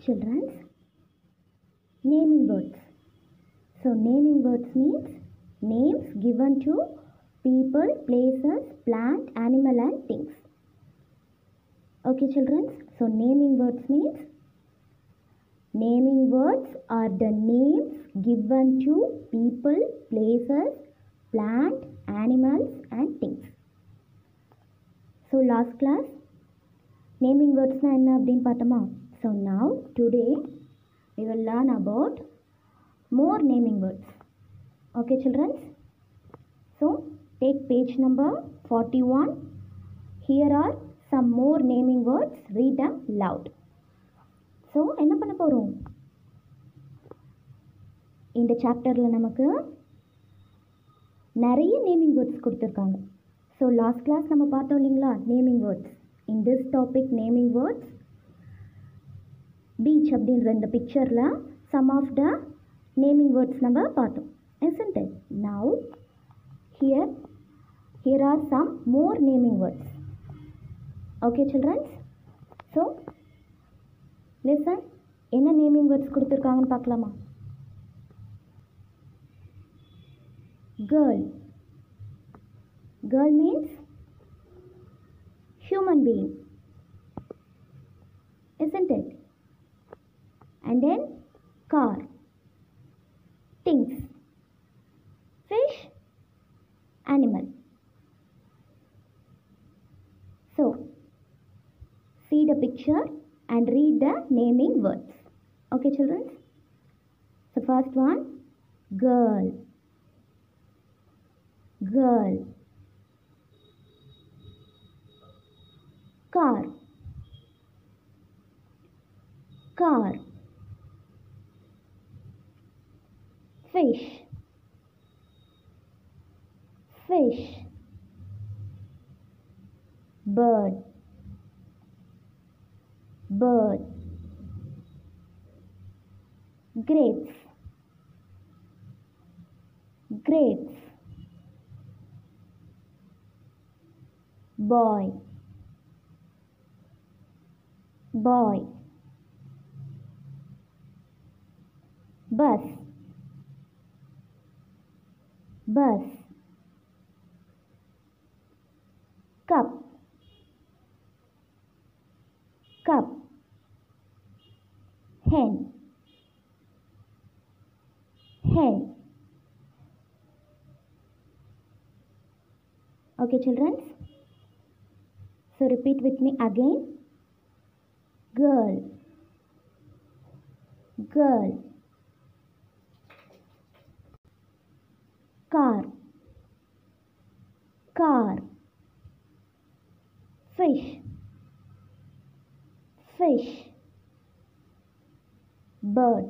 Children's, naming words. So naming words means names given to people, places, plant, animal and things. Okay children, so naming words means naming words are the names given to people, places, plant, animals and things. So last class naming words na enna appdin paatoma. So now today we will learn about more naming words. Okay children, so take page number 41. Here are some more naming words, read them loud. So என்ன பண்ண போறோம், இந்த சாப்டர்ல நமக்கு நிறைய naming words கொடுத்துருக்காங்க. So last class நம்ம பார்த்தோம் இல்லைங்களா, naming words. In this topic naming words, beach அப்படின்ற இந்த பிக்சரில் some of the naming words நம்ம பார்த்தோம். isn't it? Now here are some more naming words. Okay children, so listen, என்ன நேமிங் வேர்ட்ஸ் கொடுத்துருக்காங்கன்னு பார்க்கலாமா. Girl. Girl means human being, isn't it? And then car, things, fish, animal. So see the picture and read the naming words. Okay children, so first one, girl. Girl. Car. Car. Fish. Fish. Bird. Bird. Grapes. Grapes. Boy. Boy. Bus. Bus. Cup. Cup. Hen. Hen. Okay children, so repeat with me again. Girl. Girl. Car. Car. Fish. Fish. Bird.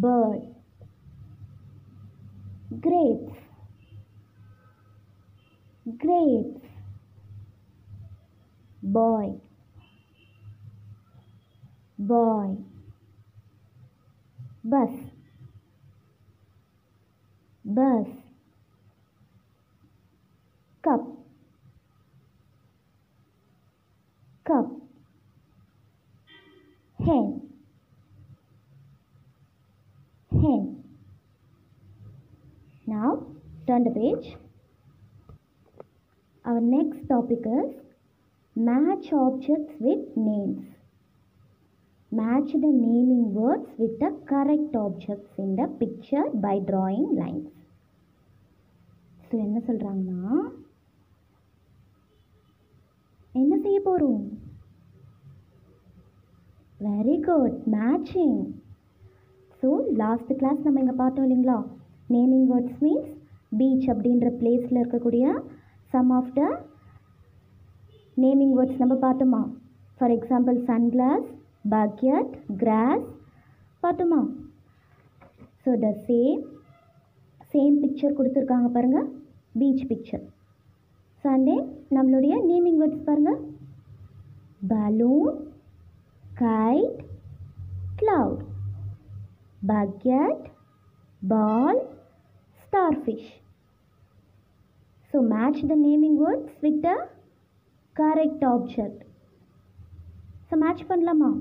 Bird. Grapes. Grapes. Boy. Boy. Bus. Bus. Cup. Cup. Hen. Hen. Now turn the page. Our next topic is match objects with names. Match the naming words with the correct objects in the picture by drawing lines. So என்ன சொல்றாங்கன்னா, என்ன செய்ய போறோம்? Very good, matching. So last class நம்ம இங்க பார்த்தோம் இல்லைங்களா, naming words means beach அப்படின்ற பிளேஸில் இருக்கக்கூடிய some of the naming words நம்ம பார்த்தோமா. For example, sunglass, bucket, grass பார்த்தோமா. So the same picture கொடுத்துருக்காங்க பாருங்க, beach picture. So and then நம்மளுடைய naming words பாருங்க, balloon, kite, cloud, bucket, ball, starfish. So match the naming words with the correct object. So match பண்ணலாமா?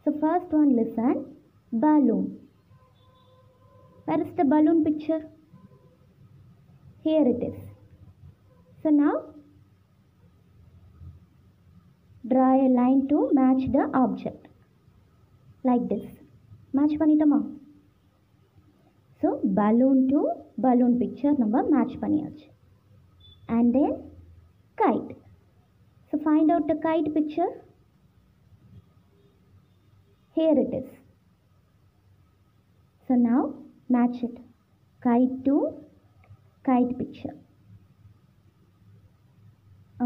So first one listen. Balloon. Where is the balloon picture? Here it is. So now draw a line to match the object. Like this. Match பண்ணிட்டோமா? So balloon to balloon picture நம்ம match பண்ணியாச்சு. And then kite. So find out the kite picture. Here it is. So now match it. Kite to kite picture.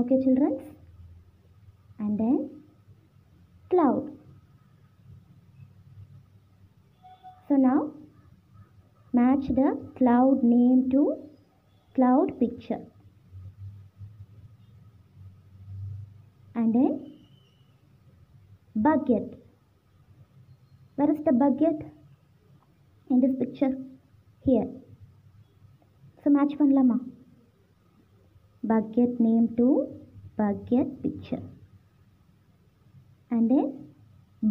Okay children? And then cloud. So now match the cloud name to cloud picture. And then bucket. Where is the bucket? In this picture. Here. So match பண்ணலாமா? Bucket name to bucket picture. And then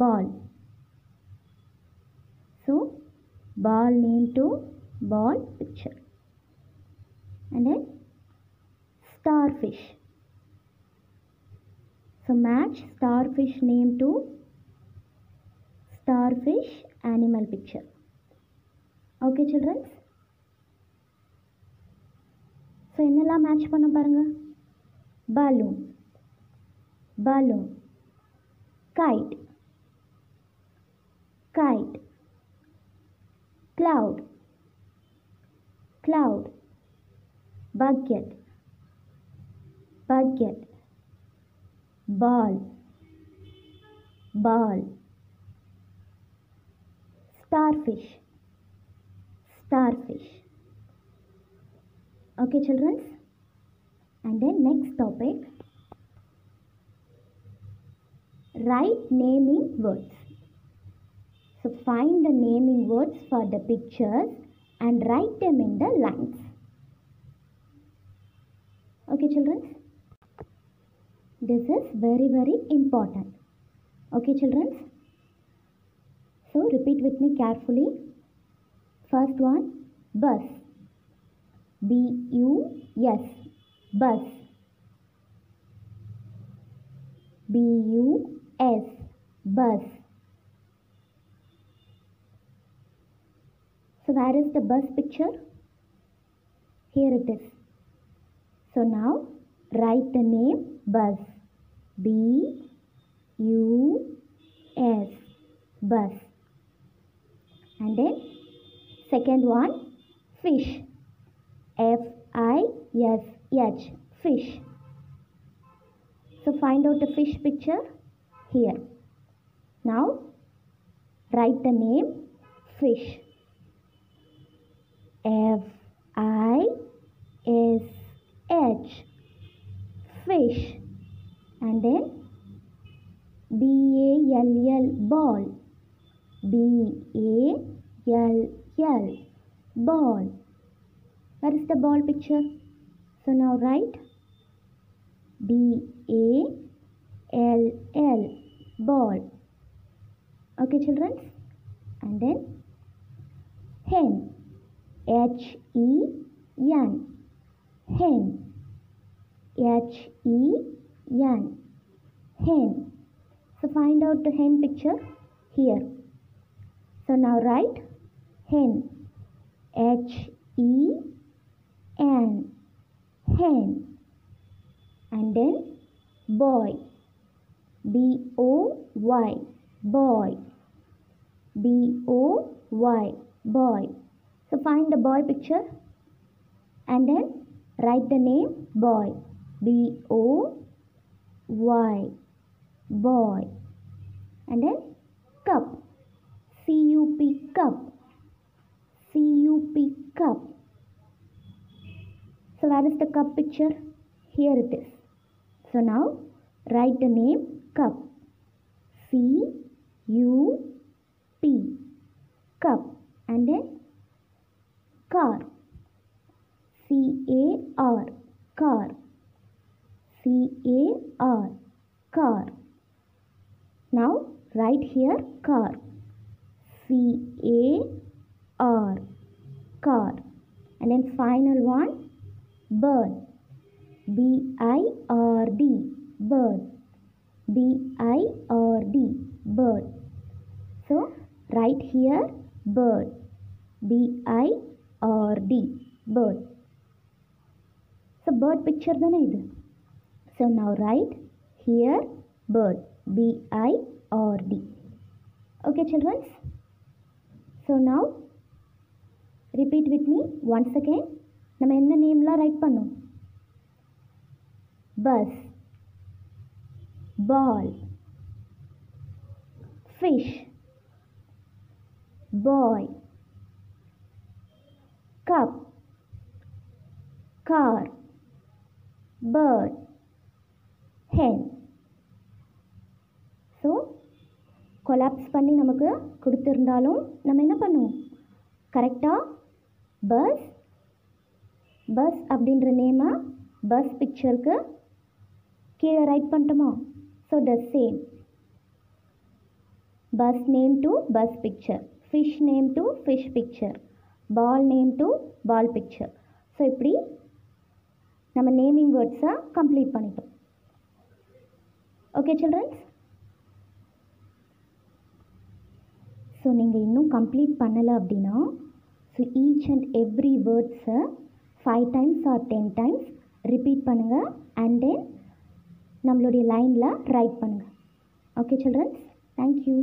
ball. So ball name to ball picture. And then starfish. So match starfish name to starfish animal picture. Okay children? So என்னெல்லாம் match பண்ண பாருங்க? Balloon, balloon, kite, kite, cloud, cloud, bucket, bucket, ball, ball, starfish, starfish. Okay children? And then next topic, write naming words. So find the naming words for the pictures and write them in the lines. Okay children? This is very important. Okay children? So repeat with me carefully. First one, bus. B-U-S. Bus. B-U-S. Bus. So where is the bus picture? Here it is. So now write the name bus. B-U-S. Bus. And then second one, fish. F-I-S-H. Fish. So find out the fish picture here. Now write the name fish. F-I-S-H. Fish. And then B-A-L-L. Ball. B-A-L-L. Ball. Where is the ball picture? So now write B-A-L-L. Ball. Okay children? And then hen. H-E-N. Hen. H-E-N. Hen. So find out the hen picture here. So now write hen. H-E-N. Hen. And then boy. B-O-Y. Boy. B-O-Y. Boy. So find the boy picture and then write the name boy. B-O-Y. Boy. And then cup. C-U-P. Cup. C-U-P. Cup. So where is the cup picture? Here it is. So now write the name cup. C-U-P. Cup. And then car. C-A-R. Car. C-A-R. Car. Now write here car. C-A-R. Car. And then final one, bird. B-I-R-D. Bird. B-I-R-D. Bird. So write here bird. B-I-R-D. Bird. So bird picture தானே இது. So now write here bird. B-I-R-D. Okay children. So now repeat with me once again. நம்ம என்ன நேம்லாம் right பண்ணோம்? bus, ball, fish, boy, cup, car, bird, hen. So collapse பண்ணி நமக்கு கொடுத்துருந்தாலும் நம்ம என்ன பண்ணுவோம்? கரெக்டாக பஸ் அப்படின்ற நேமை பஸ் பிக்சருக்கு கீழே ரைட் பண்ணிட்டோமா? So the same bus name to bus picture, fish name to fish picture, ball name to ball picture. So இப்படி நம்ம நேமிங் வேர்ட்ஸை கம்ப்ளீட் பண்ணிட்டோம். Okay childrens. ஸோ நீங்கள் இன்னும் கம்ப்ளீட் பண்ணலை அப்படின்னா ஸோ ஈச் அண்ட் எவ்ரி வேர்ட்ஸை 5 times or 10 times ரிப்பீட் பண்ணுங்கள் அண்ட் தென் நம்மளுடைய லைனில் ரைட் பண்ணுங்கள். Okay childrens, thank you.